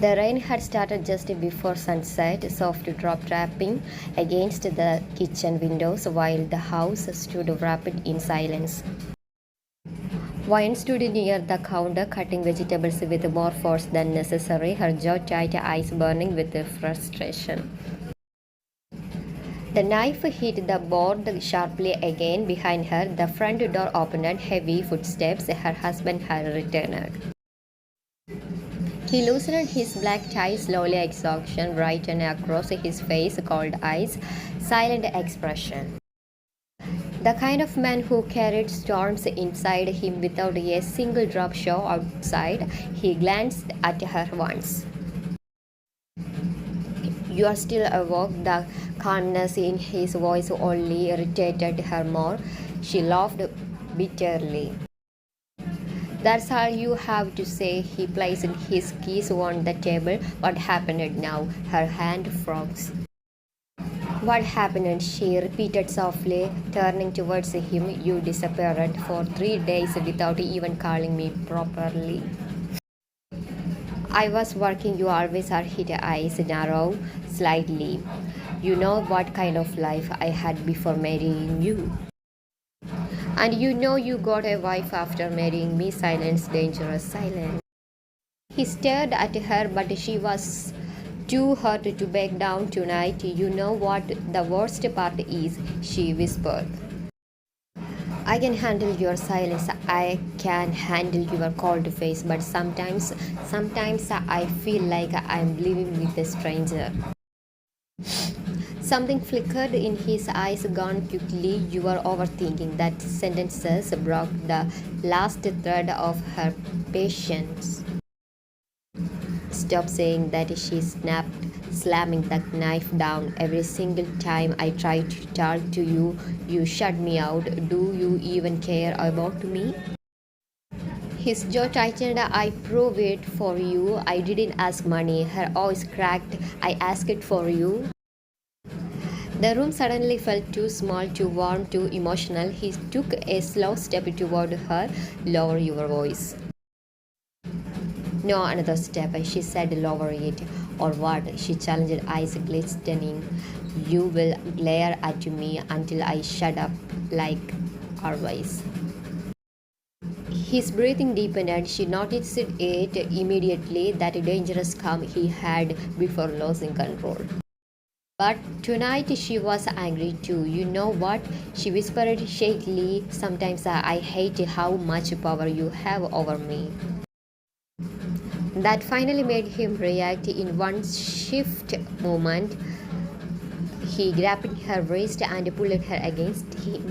The rain had started just before sunset, soft drop tapping against the kitchen windows while the house stood wrapped in silence. Vine stood near the counter cutting vegetables with more force than necessary, her jaw-tight eyes burning with frustration. The knife hit the board sharply again behind her. The front door opened, heavy footsteps. Her husband had returned. He loosened his black tie slowly, exhaustion written across his face, cold eyes, silent expression. The kind of man who carried storms inside him without a single drop show outside. He glanced at her once. You are still awake. The calmness in his voice only irritated her more. She laughed bitterly. That's all you have to say. He placed his keys on the table. What happened now? Her hand froze. What happened? She repeated softly, turning towards him. You disappeared for 3 days without even calling me properly. I was working. You always are. His eyes narrow slightly. You know what kind of life I had before marrying you. And you know you got a wife after marrying me. Silence, dangerous silence. He stared at her, but she was too hurt to back down tonight. You know what the worst part is, she whispered. I can handle your silence. I can handle your cold face, but sometimes I feel like I'm living with a stranger. Something flickered in his eyes, gone quickly. You are overthinking. That sentences broke the last thread of her patience. Stop saying that, she snapped, slamming the knife down. Every single time I try to talk to you, you shut me out. Do you even care about me? His jaw tightened. I prove it for you. I didn't ask money. Her voice cracked. I asked it for you. The room suddenly felt too small, too warm, too emotional. He took a slow step toward her. Lower your voice. No, another step, she said, lower it. Or what? She challenged, eyes glistening. You will glare at me until I shut up, like always. His breathing deepened and she noticed it immediately, that dangerous calm he had before losing control. But tonight she was angry too. You know what? She whispered shakily. Sometimes I hate how much power you have over me. That finally made him react in one swift moment. He grabbed her wrist and pulled her against him.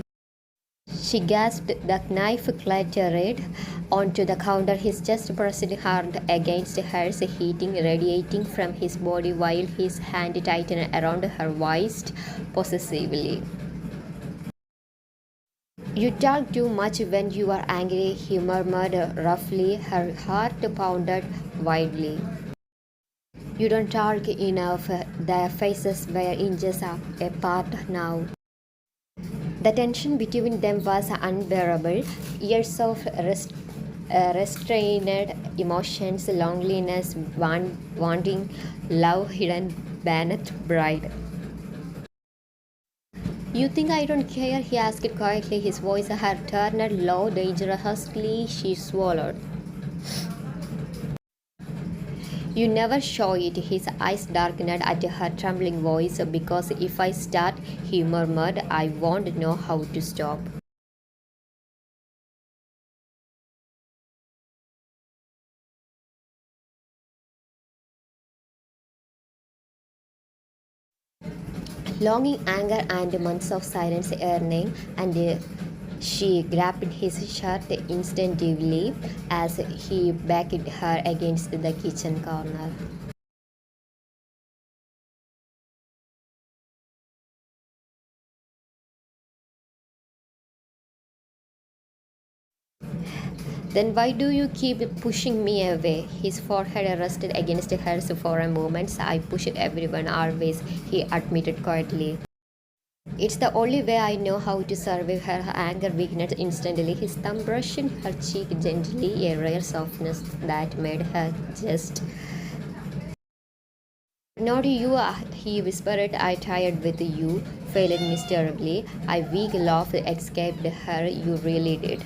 She gasped. The knife clattered onto the counter. His chest pressed hard against hers, heating radiating from his body while his hand tightened around her waist possessively. You talk too much when you are angry, he murmured roughly. Her heart pounded wildly. You don't talk enough. Their faces were inches apart now. The tension between them was unbearable. Years of restrained emotions, loneliness, wanting love hidden beneath pride. You think I don't care? He asked quietly. His voice had turned low, dangerously. She swallowed. You never show it. His eyes darkened at her trembling voice. Because if I start, he murmured, I won't know how to stop. Longing, anger, and months of silence, yearning, and she grabbed his shirt instinctively as he backed her against the kitchen corner. Then why do you keep pushing me away? His forehead rested against hers for a moment. I pushed everyone always, he admitted quietly. It's the only way I know how to survive. Her anger weakened instantly. His thumb brushed her cheek gently, a rare softness that made her just Not you, he whispered. I tired with you, failed miserably. A weak laugh escaped her. You really did.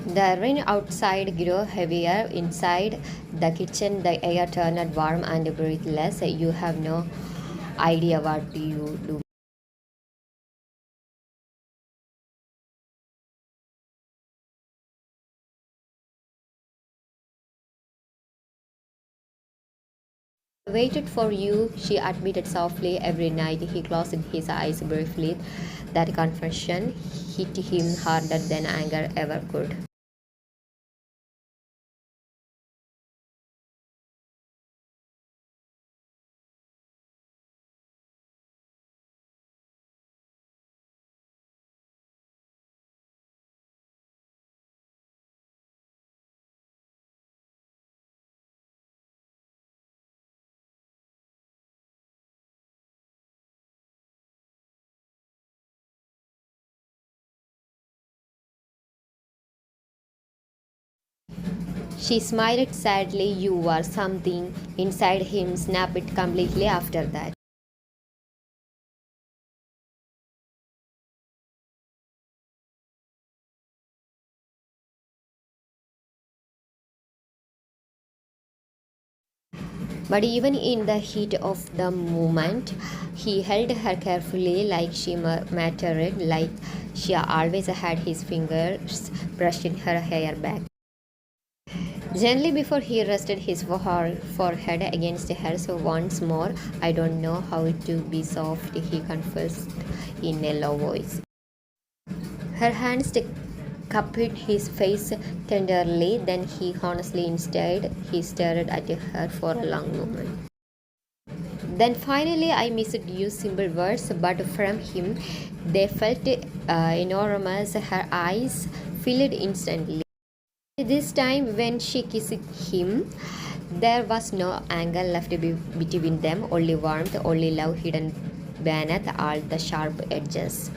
The rain outside grew heavier. Inside the kitchen, the air turned warm and breathless. You have no idea what you do. Waited for you, she admitted softly. Every night he closed his eyes briefly. That confession hit him harder than anger ever could. She smiled sadly. You were something inside him snapped completely after that. But even in the heat of the moment, he held her carefully like she mattered, like she always had his fingers brushing her hair back. Gently before he rested his forehead against hers once more. I don't know how to be soft, he confessed in a low voice. Her hands cupped his face tenderly, then he honestly instead he stared at her for a long moment. Then finally, I missed you simple words, but from him they felt enormous. Her eyes filled instantly. This time, when she kissed him, there was no anger left between them, only warmth, only love hidden beneath all the sharp edges.